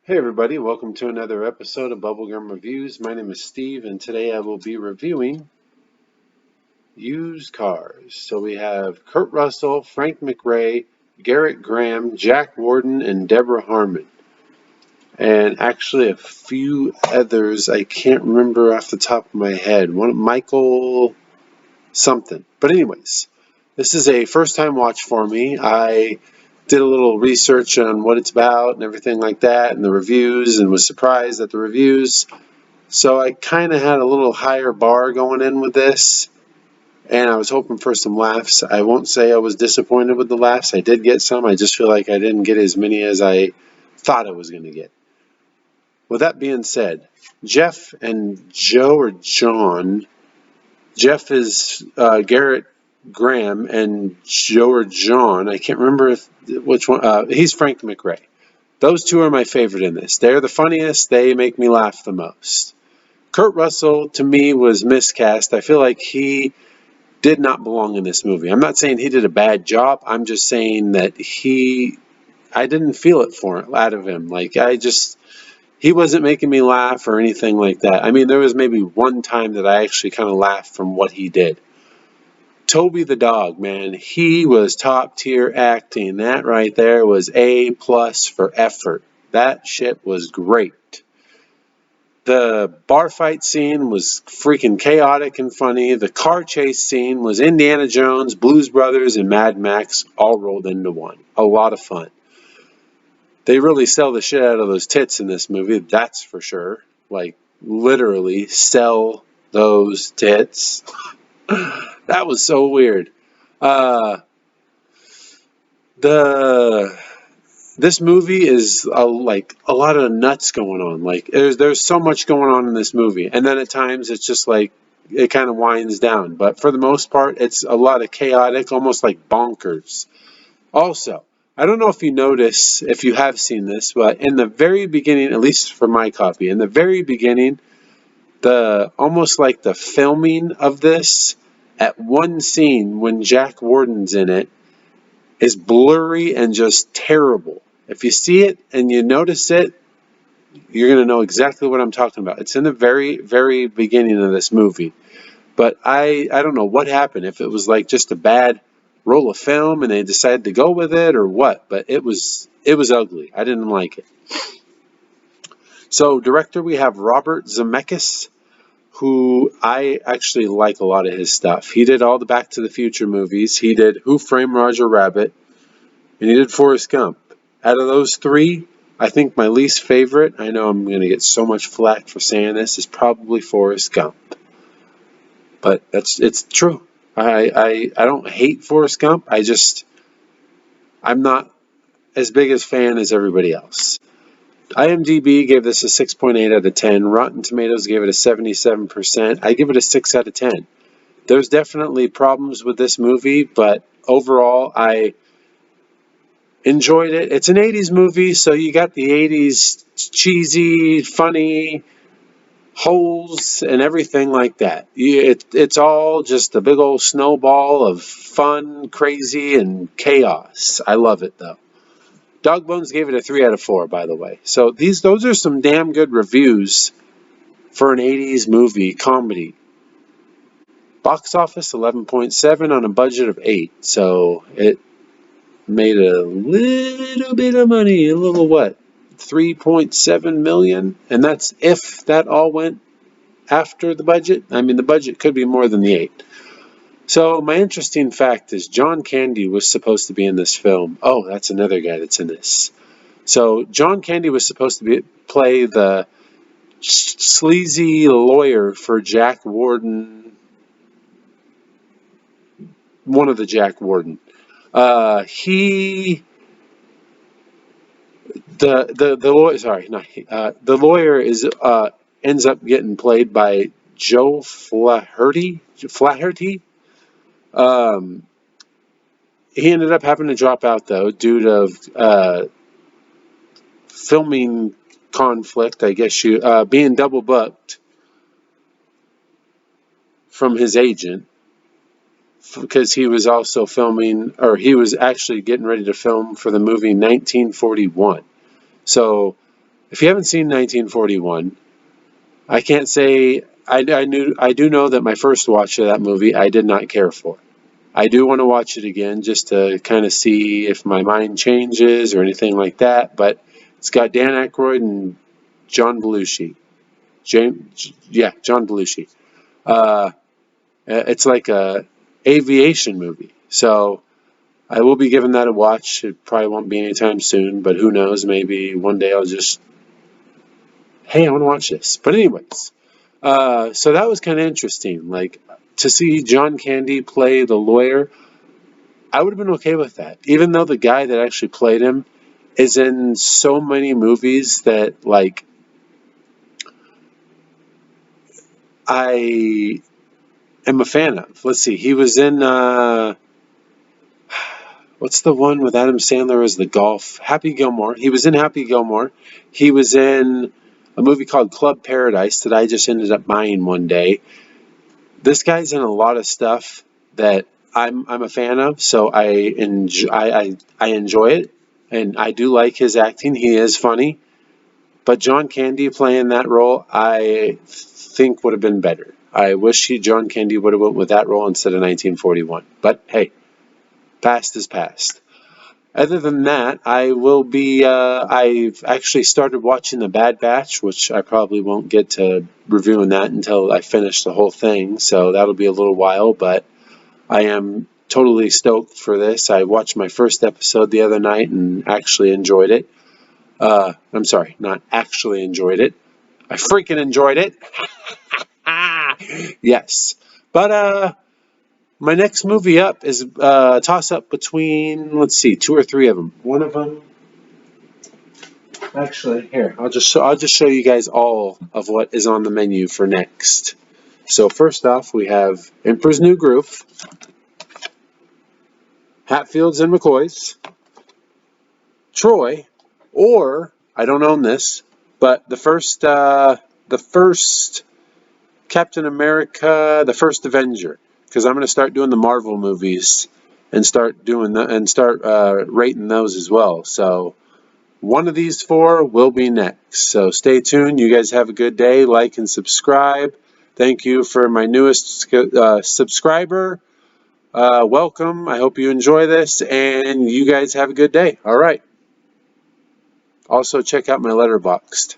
Hey everybody, welcome to another episode of Bubblegum Reviews. My name is Steve and today I will be reviewing used cars. So we have Kurt Russell, Frank McRae, Garrett Graham, Jack Warden, and Deborah Harmon. And actually a few others I can't remember off the top of my head. One Michael something. But anyways, this is a first time watch for me. I did a little research on what it's about and everything like that and the reviews and was surprised at the reviews. So I kind of had a little higher bar going in with this and I was hoping for some laughs. I won't say I was disappointed with the laughs. I did get some. I just feel like I didn't get as many as I thought I was going to get. With that being said, Jeff and Joe or John, Jeff is Garrett Graham and Joe or John. I can't remember which one. He's Frank McRae. Those two are my favorite in this. They're the funniest. They make me laugh the most. Kurt Russell, to me, was miscast. I feel like he did not belong in this movie. I'm not saying he did a bad job. I'm just saying that I didn't feel it out of him. He wasn't making me laugh or anything like that. I mean, there was maybe one time that I actually kind of laughed from what he did. Toby the dog, man, he was top tier acting. That right there was A plus for effort. That shit was great. The bar fight scene was freaking chaotic and funny. The car chase scene was Indiana Jones, Blues Brothers, and Mad Max all rolled into one. A lot of fun. They really sell the shit out of those tits in this movie, that's for sure. Like, literally sell those tits. That was so weird. This movie is like a lot of nuts going on. Like there's so much going on in this movie, and then at times it's just like it kind of winds down. But for the most part, it's a lot of chaotic, almost like bonkers. Also, I don't know if you notice, if you have seen this, but in the very beginning, at least for my copy, in the very beginning, the almost like the filming of this at one scene when Jack Warden's in it is blurry and just terrible. If you see it and you notice it, you're going to know exactly what I'm talking about. It's in the very, very beginning of this movie. But I don't know what happened, if it was like just a bad roll of film and they decided to go with it or what, but it was ugly. I didn't like it. So director, we have Robert Zemeckis, who I actually like a lot of his stuff. He did all the Back to the Future movies. He did Who Framed Roger Rabbit, and he did Forrest Gump. Out of those three, I think my least favorite, I know I'm going to get so much flack for saying this, is probably Forrest Gump. But it's true. I don't hate Forrest Gump. I'm not as big a fan as everybody else. IMDb gave this a 6.8 out of 10. Rotten Tomatoes gave it a 77%. I give it a 6 out of 10. There's definitely problems with this movie, but overall, I enjoyed it. It's an 80s movie, so you got the 80s cheesy, funny holes and everything like that. It's all just a big old snowball of fun, crazy, and chaos. I love it, though. Dog Bones gave it a 3 out of 4, by the way. So those are some damn good reviews for an 80s movie comedy. Box office 11.7 on a budget of 8. So it made a little bit of money, a little what? 3.7 million, and that's if that all went after the budget. I mean, the budget could be more than the 8. So my interesting fact is John Candy was supposed to be in this film. Oh, that's another guy that's in this. So John Candy was supposed to play the sleazy lawyer for Jack Warden, one of the Jack Warden. The lawyer. Sorry, not he. The lawyer ends up getting played by Joe Flaherty. Flaherty. He ended up having to drop out though due to filming conflict. I guess being double booked from his agent because he was also filming, or he was actually getting ready to film for the movie 1941. So If you haven't seen 1941, I can't say I do know that my first watch of that movie I did not care for. I do want to watch it again just to kind of see if my mind changes or anything like that. But it's got Dan Aykroyd and John Belushi. John Belushi. Uh, it's like a aviation movie, so I will be giving that a watch. It probably won't be anytime soon, but who knows? Maybe one day I'll just, hey, I want to watch this. But anyways, so that was kind of interesting. Like to see John Candy play the lawyer, I would have been okay with that. Even though the guy that actually played him is in so many movies that like I am a fan of. Let's see, he was in what's the one with Adam Sandler as the golf? Happy Gilmore. He was in Happy Gilmore. He was in a movie called Club Paradise that I just ended up buying one day. This guy's in a lot of stuff that I'm a fan of, so I enjoy it, and I do like his acting. He is funny, but John Candy playing that role, I think would have been better. I wish John Candy would have went with that role instead of 1941. But hey, past is past. Other than that, I will be. I've actually started watching The Bad Batch, which I probably won't get to reviewing that until I finish the whole thing. So that'll be a little while, but I am totally stoked for this. I watched my first episode the other night and actually enjoyed it. I'm sorry, not actually enjoyed it. I freaking enjoyed it. Yes, but my next movie up is a toss up between, let's see, two or three of them. One of them, actually, here I'll just show you guys all of what is on the menu for next. So first off, we have Emperor's New Groove, Hatfields and McCoys, Troy, or I don't own this, but the first Captain America, the first Avenger, because I'm going to start doing the Marvel movies and start doing rating those as well. So one of these four will be next. So stay tuned. You guys have a good day. Like and subscribe. Thank you for my newest subscriber. Welcome. I hope you enjoy this, and you guys have a good day. All right. Also, check out my Letterboxd.